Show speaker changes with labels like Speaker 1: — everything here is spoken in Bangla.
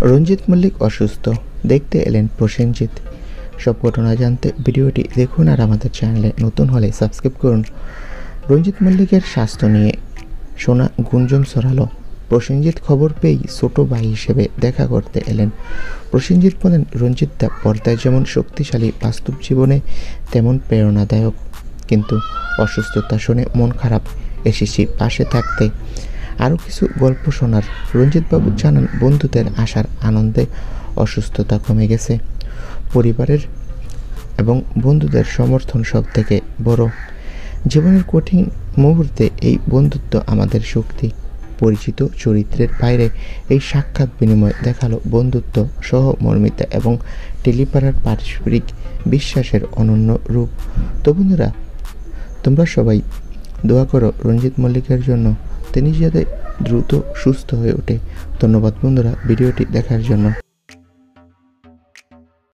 Speaker 1: রঞ্জিত মল্লিক অসুস্থ, দেখতে এলেন প্রসেনজিৎ। সব ঘটনা জানতে ভিডিওটি দেখুন আর আমাদের চ্যানেলে নতুন হলে সাবস্ক্রাইব করুন। রঞ্জিত মল্লিকের স্বাস্থ্য নিয়ে শোনা গুঞ্জন ছড়ালো। প্রসেনজিৎ খবর পেয়েই ছোট ভাই হিসেবে দেখা করতে এলেন। প্রসেনজিৎ বলেন, রঞ্জিত দা পর্দায় যেমন শক্তিশালী, বাস্তব জীবনে তেমন প্রেরণাদায়ক, কিন্তু অসুস্থতা শুনে মন খারাপ, এসেছি পাশে থাকতে, আরও কিছু গল্প শোনার। রঞ্জিতবাবু জানান, বন্ধুদের আসার আনন্দে অসুস্থতা কমে গেছে। পরিবারের এবং বন্ধুদের সমর্থন সব থেকে বড়। জীবনের কঠিন মুহূর্তে এই বন্ধুত্ব আমাদের শক্তি। পরিচিত চরিত্রের বাইরে এই সাক্ষাৎ বিনিময় দেখালো বন্ধুত্ব, সহমর্মিতা এবং টেলিপাড়ার পারস্পরিক বিশ্বাসের অনন্য রূপ। তো বন্ধুরা, তোমরা সবাই দোয়া করো রঞ্জিত মল্লিকের জন্য, তিনি যাতে দ্রুত সুস্থ হয়ে ওঠে। ধন্যবাদ বন্ধুরা ভিডিওটি দেখার জন্য।